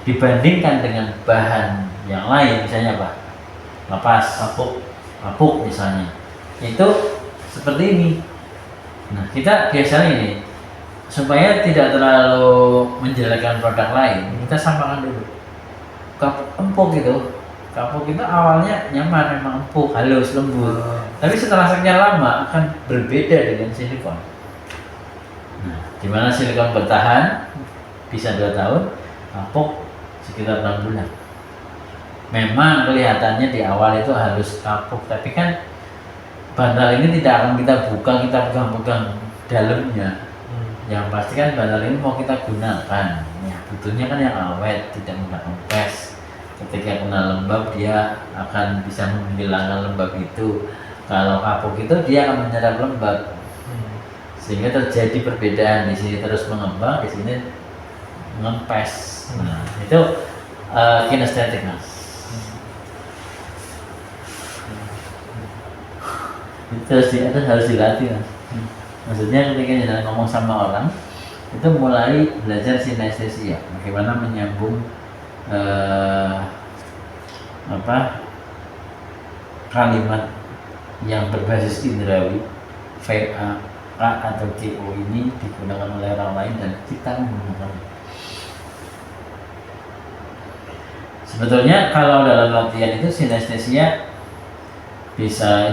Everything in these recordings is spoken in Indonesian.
dibandingkan dengan bahan yang lain, misalnya apa? Lapas, kapuk misalnya, itu seperti ini. Nah, kita biasanya ini supaya tidak terlalu menjelekkan produk lain, kita samakan dulu. Kapuk empuk itu awalnya nyaman, memang empuk, halus, lembut. Tapi setelah sekian lama akan berbeda dengan silikon. Nah, dimana silikon bertahan bisa 2 tahun, kapuk sekitar 6 bulan. Memang kelihatannya di awal itu halus kapuk, tapi kan bantal ini tidak akan kita buka, kita pegang-pegang dalamnya. Yang pasti kan bantal ini mau kita gunakan, ya butuhnya kan yang awet, tidak mudah kempes. Ketika kena lembab dia akan bisa menghilangkan lembab itu. Kalau kapuk itu dia akan menyerap lembab, sehingga terjadi perbedaan. Di sini terus mengembang, di sini ngempes. Nah, itu kinestetik, Mas. Itu harus dilatih, Mas. Maksudnya ketika kita ngomong sama orang itu mulai belajar sinestesia, bagaimana menyambung kalimat yang berbasis indrawi, VA, K atau CO ini digunakan oleh orang lain dan kita menggunakannya. Sebetulnya kalau dalam latihan itu sinestesia bisa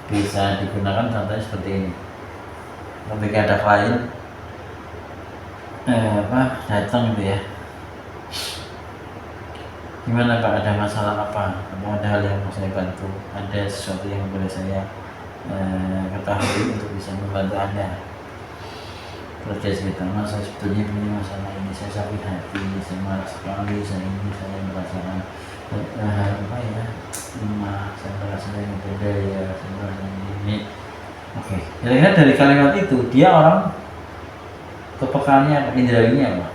bisa digunakan contohnya seperti ini. Ketika ada klien datang gitu ya, gimana Pak, ada masalah apa? Ada hal yang mau saya bantu? Ada sesuatu yang boleh saya ketahui untuk bisa membantu Anda? Terus dia cerita, Mas, saya sebetulnya punya masalah ini, saya sakit hati, saya marah sekali, saya merasakan saya merasa yang berbeda ya, saya merasa ini. Oke, kira-kira dari kalimat itu dia orang kepekaannya, indrawinya apa?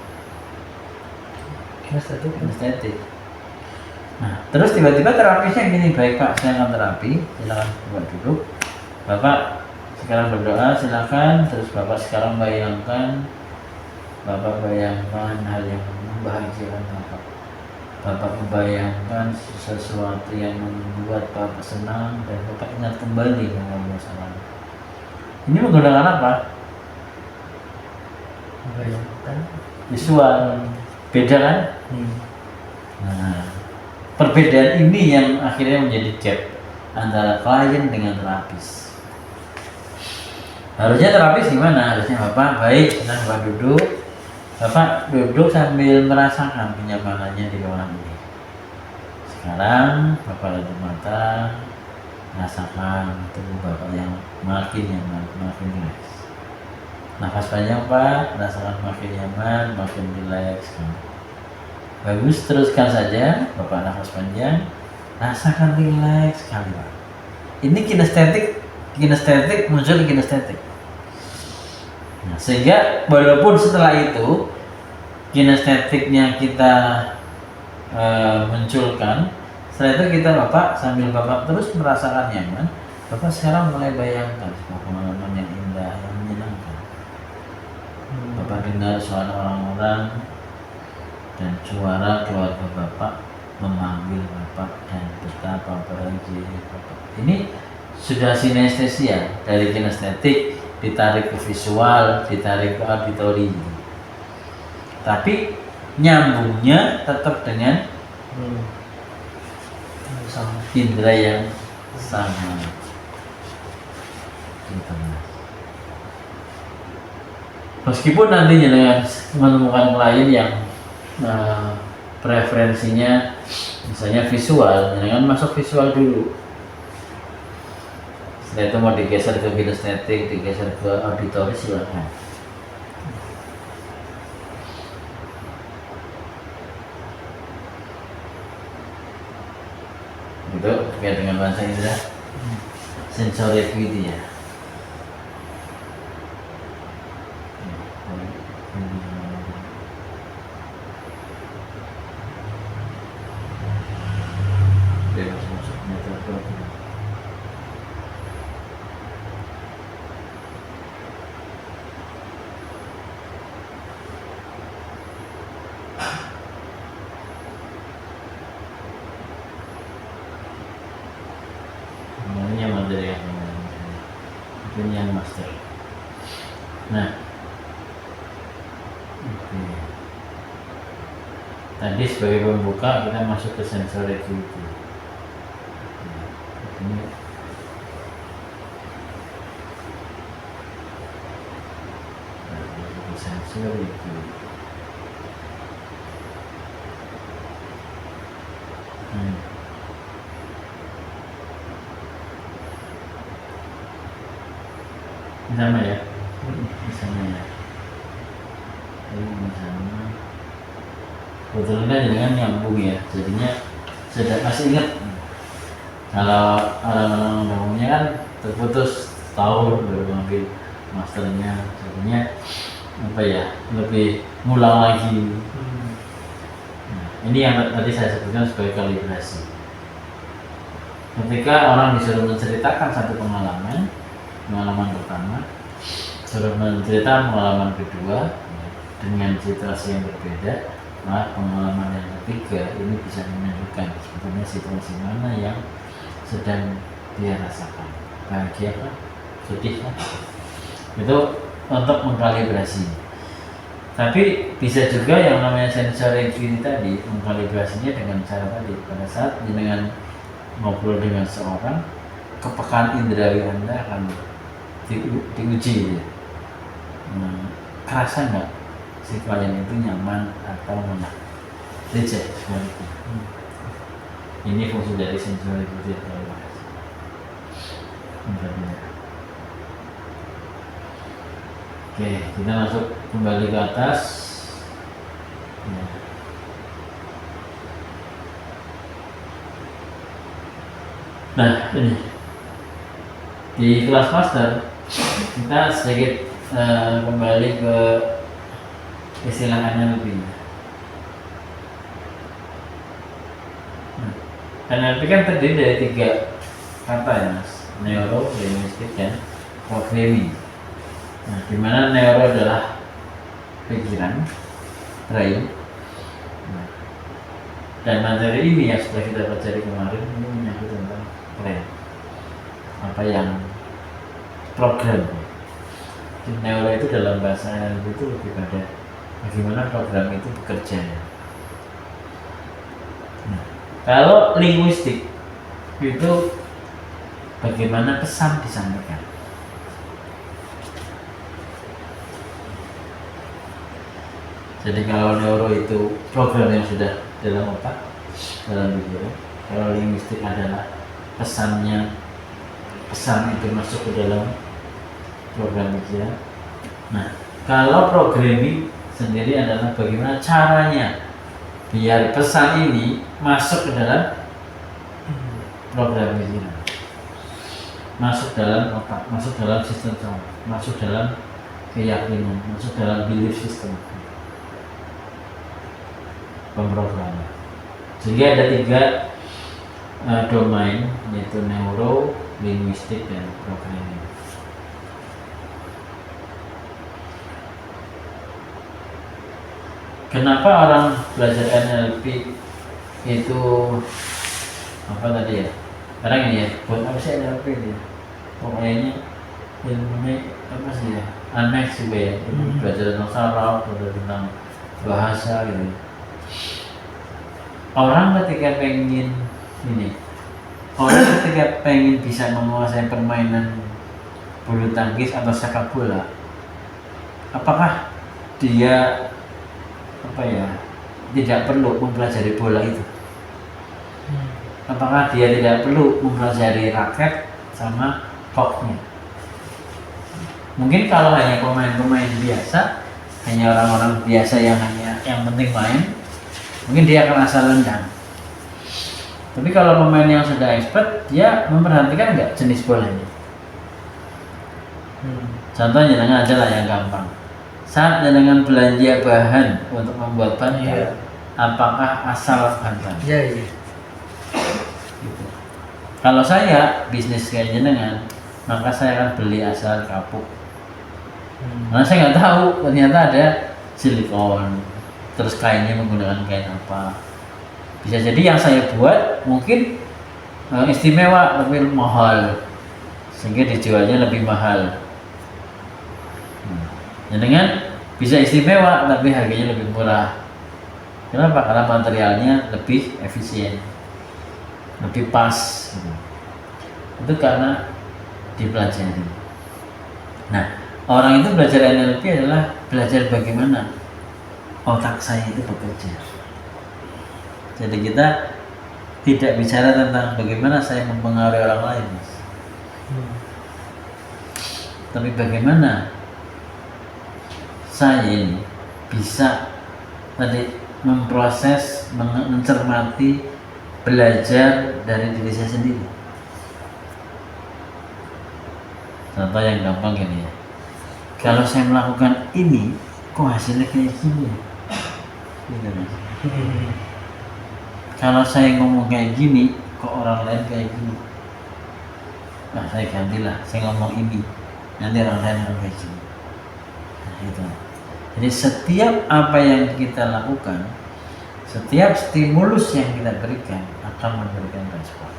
Kinestetik. Nah, terus tiba-tiba terapisnya gini, baik Pak, saya akan terapi, silakan buat duduk. Bapak sekarang berdoa, silakan. Terus Bapak sekarang bayangkan hal yang membahagiakan Bapak. Bapak membayangkan sesuatu yang membuat Bapak senang dan Bapak ingat kembali dengan masa lalu. Ini menggunakan apa? Membayangkan Visual. Beda kan? Nah, perbedaan ini yang akhirnya menjadi gap antara klien dengan terapis. Harusnya terapis gimana? Harusnya Bapak, baik, senang Bapak duduk. Bapak duduk sambil merasakan kenyamanannya di ruangan ini. Sekarang Bapak tutup mata, rasakan tubuh Bapak yang makin nyaman, makin rileks. Nafas panjang Pak, rasakan makin nyaman, makin rileks. Bagus, teruskan saja. Bapak nafas panjang, rasakan rileks sekali Pak. Ini kinestetik muncul kinestetik. Nah, sehingga walaupun setelah itu kinestetiknya kita munculkan, setelah itu kita Bapak sambil Bapak terus merasakan nyaman, Bapak sekarang mulai bayangkan sebuah pengalaman yang indah, yang menyenangkan. Bapak dengar suara orang-orang dan suara keluarga Bapak memanggil Bapak dan betapa bahagia Bapak. Ini sudah sinestesia, dari kinestetik ditarik ke visual, ditarik ke auditori. Tapi nyambungnya tetap dengan indera yang sama. Meskipun nantinya dengan menemukan klien yang preferensinya misalnya visual, jangan masuk visual dulu. Setelah itu mau digeser ke kinestetik, digeser ke auditori, silakan. Itu terkait dengan bahasa indera sensori acuity ya. tadi sebagai pembuka kita masuk ke sensory activity. Ini sensory activity. Sama ya, sama ya. Ini sama. Kebetulan dengan nyambung ya, jadinya sudah masih ingat. Kalau orang-orang umumnya kan terputus tahun baru ngambil masternya, jadinya apa ya, lebih ngulang lagi. Nah, ini yang tadi saya sebutkan sebagai kalibrasi. Ketika orang disuruh menceritakan satu pengalaman pertama, suruh menceritakan pengalaman kedua ya, dengan situasi yang berbeda, maka pengalaman yang ketiga ini bisa menunjukkan sebetulnya situasi mana yang sedang dia rasakan, bahagia kan, sedih kan, itu untuk mengkalibrasi. Tapi bisa juga yang namanya sensory activity tadi mengkalibrasinya dengan cara tadi, pada saat dengan ngobrol dengan seorang, kepekaan indrawi Anda akan diuji ya. Kerasa nggak si klien itu nyaman atau mana? Reject sebaliknya. Ini fungsi dari sensory activity. Oke, kita masuk kembali ke atas. Ya. Nah, ini di kelas master kita sedikit kembali ke istilah NLP. NLP kan terdiri dari 3 kata ya mas, neuro, linguistik, dan programming. Nah, dimana neuro adalah pikiran, brain. Nah, dan materi ini yang sudah kita pelajari kemarin ini menyangkut tentang brain, apa yang program. Neuro itu dalam bahasa NLP itu lebih pada bagaimana program itu bekerja. Nah, kalau linguistik itu bagaimana pesan disampaikan. Jadi kalau neuro itu program yang sudah dalam otak, dalam pikiran. Kalau linguistik adalah pesan itu masuk ke dalam program pikiran. Nah, kalau programming sendiri adalah bagaimana caranya biar pesan ini masuk ke dalam program pikiran, masuk dalam otak, masuk dalam sistem saraf, masuk dalam keyakinan, masuk dalam belief system pemrograman. Sehingga ada 3 domain, yaitu neuro, linguistik, dan programming. Kenapa orang belajar NLP itu apa tadi ya? Sekarang ini ya, buat apa sih NLP ini? Pokoknya ilmunya apa sih ya? Aneh juga ya. Belajar tentang saraf, belajar tentang bahasa gitu. Orang ketika pengen bisa menguasai permainan bulu tangkis atau sepak bola, apakah dia tidak perlu mempelajari bola itu? Apakah dia tidak perlu mempelajari raket sama koknya? Mungkin kalau hanya pemain-pemain biasa, hanya orang-orang biasa yang penting main, mungkin dia akan asal nendang. Tapi kalau pemain yang sudah expert, dia memperhatikan nggak jenis bolanya. Contohnya dengan aja lah yang gampang. Saat dengan belanja bahan untuk membuat bantal, apakah asal bantal? Iya. Gitu. Kalau saya bisnis kayak jenengan, maka saya akan beli asal kapuk. Karena saya nggak tahu ternyata ada silikon, terus kainnya menggunakan kain apa. Bisa jadi yang saya buat mungkin istimewa tapi mahal, sehingga dijualnya lebih mahal. Dengan bisa istimewa tapi harganya lebih murah. Kenapa? Karena materialnya lebih efisien, lebih pas gitu. Itu karena dipelajari. Nah, orang itu belajar NLP adalah belajar bagaimana otak saya itu bekerja. Jadi kita tidak bicara tentang bagaimana saya mempengaruhi orang lain, Mas. Tapi bagaimana saya ini bisa tadi memproses, mencermati, belajar dari diri saya sendiri. Contoh yang gampang gini ya. Kalau saya melakukan ini, kok hasilnya kayak gini? Gitu, Mas. Kalau saya ngomong kayak gini, kok orang lain kayak gini? Nah, saya gantilah, saya ngomong ini, nanti orang lain akan kayak gini. Nah, itu. Jadi setiap apa yang kita lakukan, setiap stimulus yang kita berikan akan memberikan respon.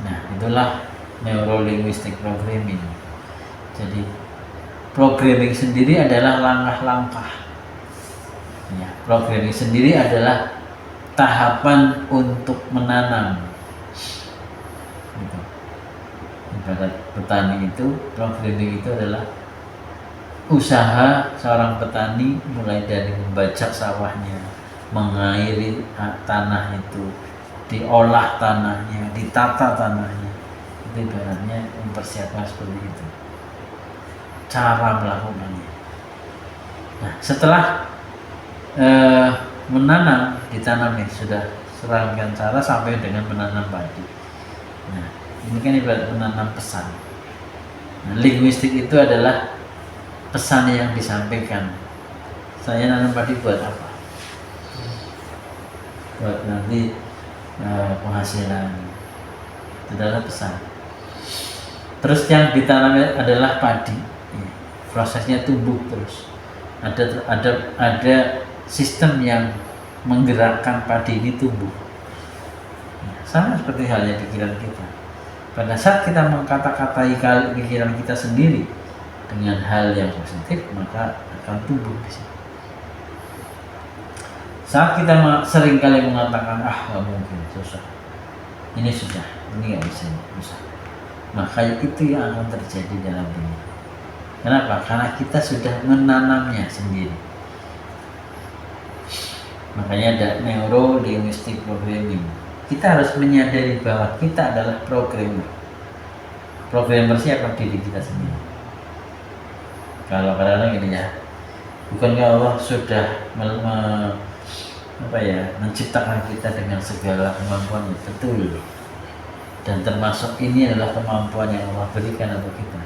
Nah, itulah neurolinguistic programming. Jadi programming sendiri adalah langkah-langkah. Ya, programming sendiri adalah tahapan untuk menanam. Gitu. Ibarat petani itu, programming itu adalah usaha seorang petani mulai dari membajak sawahnya, mengairi tanah itu, diolah tanahnya, ditata tanahnya. Itu ibaratnya mempersiapkan seperti itu. Cara melakukannya. Nah, setelah menanam, ditanam nih, sudah serangkaian cara sampai dengan menanam padi. Nah, ini kan ibarat menanam pesan. Nah, linguistik itu adalah pesan yang disampaikan. Saya nanam padi buat apa? Buat nanti penghasilan. Itu adalah pesan. Terus yang ditanam adalah padi. Prosesnya tumbuh terus. Ada sistem yang menggerakkan padi ini tumbuh. Sama seperti halnya pikiran kita. Pada saat kita mengkata-katai pikiran kita sendiri dengan hal yang positif, maka akan tumbuh di situ. Saat kita seringkali mengatakan, nggak mungkin, susah, ini sudah, ini nggak bisa, susah, maka itu yang akan terjadi dalam diri. Kenapa? Karena kita sudah menanamnya sendiri. Makanya ada neurolinguistic programming. Kita harus menyadari bahwa kita adalah programmer. Programmer siapa? Diri kita sendiri. Kalau kadang-kadang gini ya, bukankah Allah sudah menciptakan kita dengan segala kemampuannya? Betul. Dan termasuk ini adalah kemampuan yang Allah berikan untuk kita.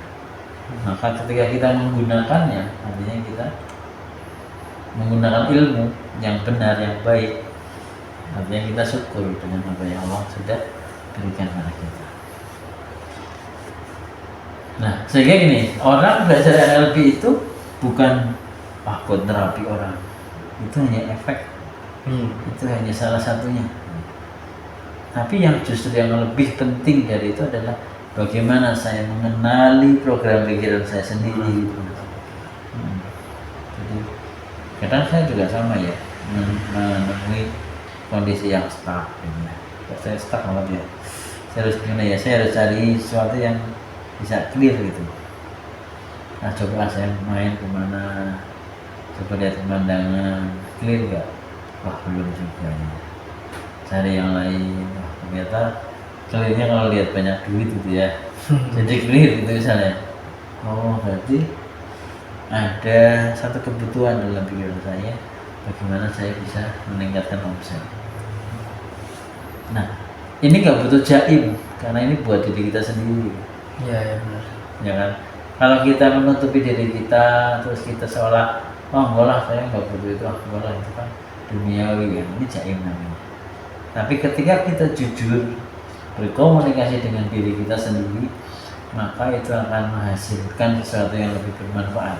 Maka ketika kita menggunakannya, artinya kita menggunakan ilmu yang benar, yang baik, artinya kita syukur dengan apa yang Allah sudah berikan pada kita. Nah, sehingga gini, orang belajar NLP itu bukan buat terapi orang, itu hanya efek, itu hanya salah satunya. Tapi yang justru yang lebih penting dari itu adalah bagaimana saya mengenali program pikiran saya sendiri. Jadi kadang saya juga sama ya, menemui kondisi yang stuck. Saya stuck banget ya. Saya harus gimana ya? Saya harus cari sesuatu yang bisa clear gitu. Nah, coba saya main kemana, coba lihat pemandangan, clear nggak? Wah, belum juga ya. Cari yang lain, wah, ternyata clearnya kalau lihat banyak duit gitu ya. Jadi clear gitu misalnya. Oh, berarti ada satu kebutuhan dalam pikiran saya, bagaimana saya bisa meningkatkan omset. Nah, ini nggak butuh jaim, karena ini buat diri kita sendiri. Ya benar. Ya kan? Kalau kita menutupi diri kita, terus kita seolah, enggak lah, saya nggak butuh itu, enggak lah, itu kan duniawi ya, ini jaim namanya. Tapi ketika kita jujur berkomunikasi dengan diri kita sendiri, maka itu akan menghasilkan sesuatu yang lebih bermanfaat.